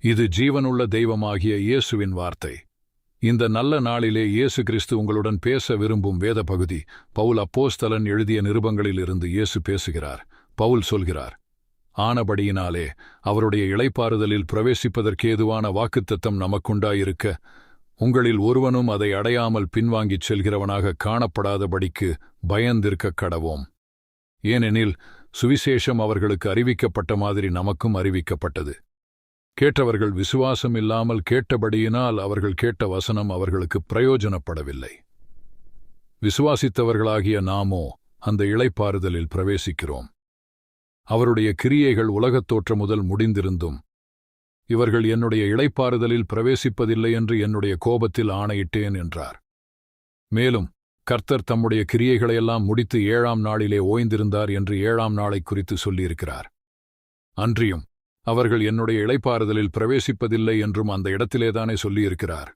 இது ஜீவனுள்ள தெய்வமாகிய இயேசுவின் வார்த்தை. இந்த நல்ல நாளிலே இயேசு கிறிஸ்து உங்களுடன் பேச விரும்பும் வேத பகுதி பவுல் அப்போஸ்தலன் எழுதிய நிருபங்களிலிருந்து இயேசு பேசுகிறார். பவுல் சொல்கிறார், ஆனபடியினாலே அவருடைய இளைப்பாறுதலில் பிரவேசிப்பதற்கேதுவான வாக்குத்தத்தம் நமக்குண்டாயிருக்க, உங்களில் ஒருவனும் அதை அடையாமல் பின்வாங்கிச் செல்கிறவனாக காணப்படாதபடிக்கு பயந்திருக்கக் கடவோம். ஏனெனில் சுவிசேஷம் அவர்களுக்கு அறிவிக்கப்பட்ட மாதிரி நமக்கும் அறிவிக்கப்பட்டது. கேட்டவர்கள் விசுவாசம் இல்லாமல் கேட்டபடியினால் அவர்கள் கேட்ட வசனம் அவர்களுக்கு பிரயோஜனப்படவில்லை. விசுவாசித்தவர்களாகிய நாமோ அந்த இளைப்பாறுதலில் பிரவேசிக்கிறோம். அவருடைய கிரியைகள் உலகத் தோற்றம் முதல் முடிந்திருந்தும் இவர்கள் என்னுடைய இளைப்பாறுதலில் பிரவேசிப்பதில்லை என்று என்னுடைய கோபத்தில் ஆணையிட்டேன் என்றார். மேலும் கர்த்தர் தம்முடைய கிரியைகளையெல்லாம் முடித்து 7ஆம் நாளிலே ஓய்ந்திருந்தார் என்று 7ஆம் நாளை குறித்து சொல்லியிருக்கிறார். அன்றியும் அவர்கள் என்னுடைய இளைப்பாறுதலில் பிரவேசிப்பதில்லை என்றும் அந்த இடத்திலேதானே சொல்லியிருக்கிறார்.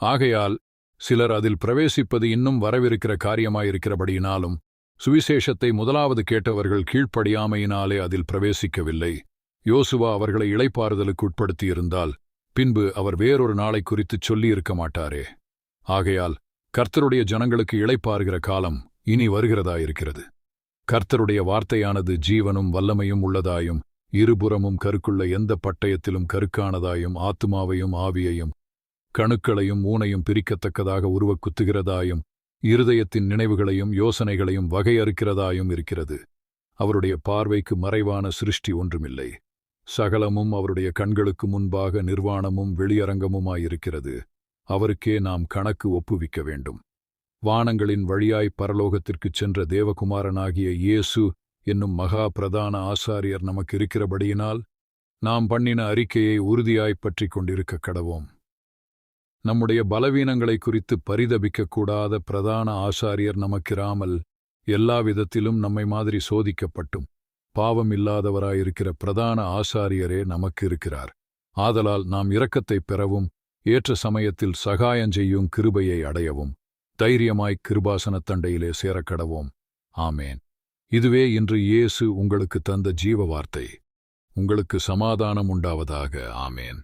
ஆகையால் சிலர் அதில் பிரவேசிப்பது இன்னும் வரவிருக்கிற காரியமாயிருக்கிறபடியினாலும் சுவிசேஷத்தை முதலாவது கேட்டவர்கள் கீழ்ப்படியாமையினாலே அதில் பிரவேசிக்கவில்லை. யோசுவா அவர்களை இளைப்பாறுதலுக்கு உட்படுத்தியிருந்தால் பின்பு அவர் வேறொரு நாளை குறித்துச் சொல்லியிருக்க மாட்டாரே. ஆகையால் கர்த்தருடைய ஜனங்களுக்கு இளைப்பாறுகிற காலம் இனி வருகிறதாயிருக்கிறது. கர்த்தருடைய வார்த்தையானது ஜீவனும் வல்லமையும் உள்ளதாயும் இருபுறமும் கருக்குள்ள எந்த பட்டயத்திலும் கருக்கானதாயும் ஆத்துமாவையும் ஆவியையும் கணுக்களையும் ஊனையும் பிரிக்கத்தக்கதாக உருவக்குத்துகிறதாயும் இருதயத்தின் நினைவுகளையும் யோசனைகளையும் வகையறுக்கிறதாயும் இருக்கிறது. அவருடைய பார்வைக்கு மறைவான சிருஷ்டி ஒன்றுமில்லை. சகலமும் அவருடைய கண்களுக்கு முன்பாக நிர்வாணமும் வெளியரங்கமுமாயிருக்கிறது. அவருக்கே நாம் கணக்கு ஒப்புவிக்க வேண்டும். வானங்களின் வழியாய் பரலோகத்திற்குச் சென்ற தேவகுமாரனாகிய இயேசு என்னும் மகா பிரதான ஆசாரியர் நமக்கு இருக்கிறபடியினால் நாம் பண்ணின அறிக்கையை உறுதியாய்ப் பற்றிக் கொண்டிருக்க கடவோம். நம்முடைய பலவீனங்களை குறித்து பரிதபிக்கக்கூடாத பிரதான ஆசாரியர் நமக்கிராமல் எல்லா விதத்திலும் நம்மை மாதிரி சோதிக்கப்பட்டும் பாவம் இல்லாதவராயிருக்கிற பிரதான ஆசாரியரே நமக்கு இருக்கிறார். ஆதலால் நாம் இரக்கத்தைப் பெறவும் ஏற்ற சமயத்தில் சகாயஞ்செய்யும் கிருபையை அடையவும் தைரியமாய்க் கிருபாசனத் தண்டையிலே சேரக்கடவோம். ஆமேன். இதுவே இன்று இயேசு உங்களுக்கு தந்த ஜீவ வார்த்தை. உங்களுக்கு சமாதானம் உண்டாவதாக. ஆமேன்.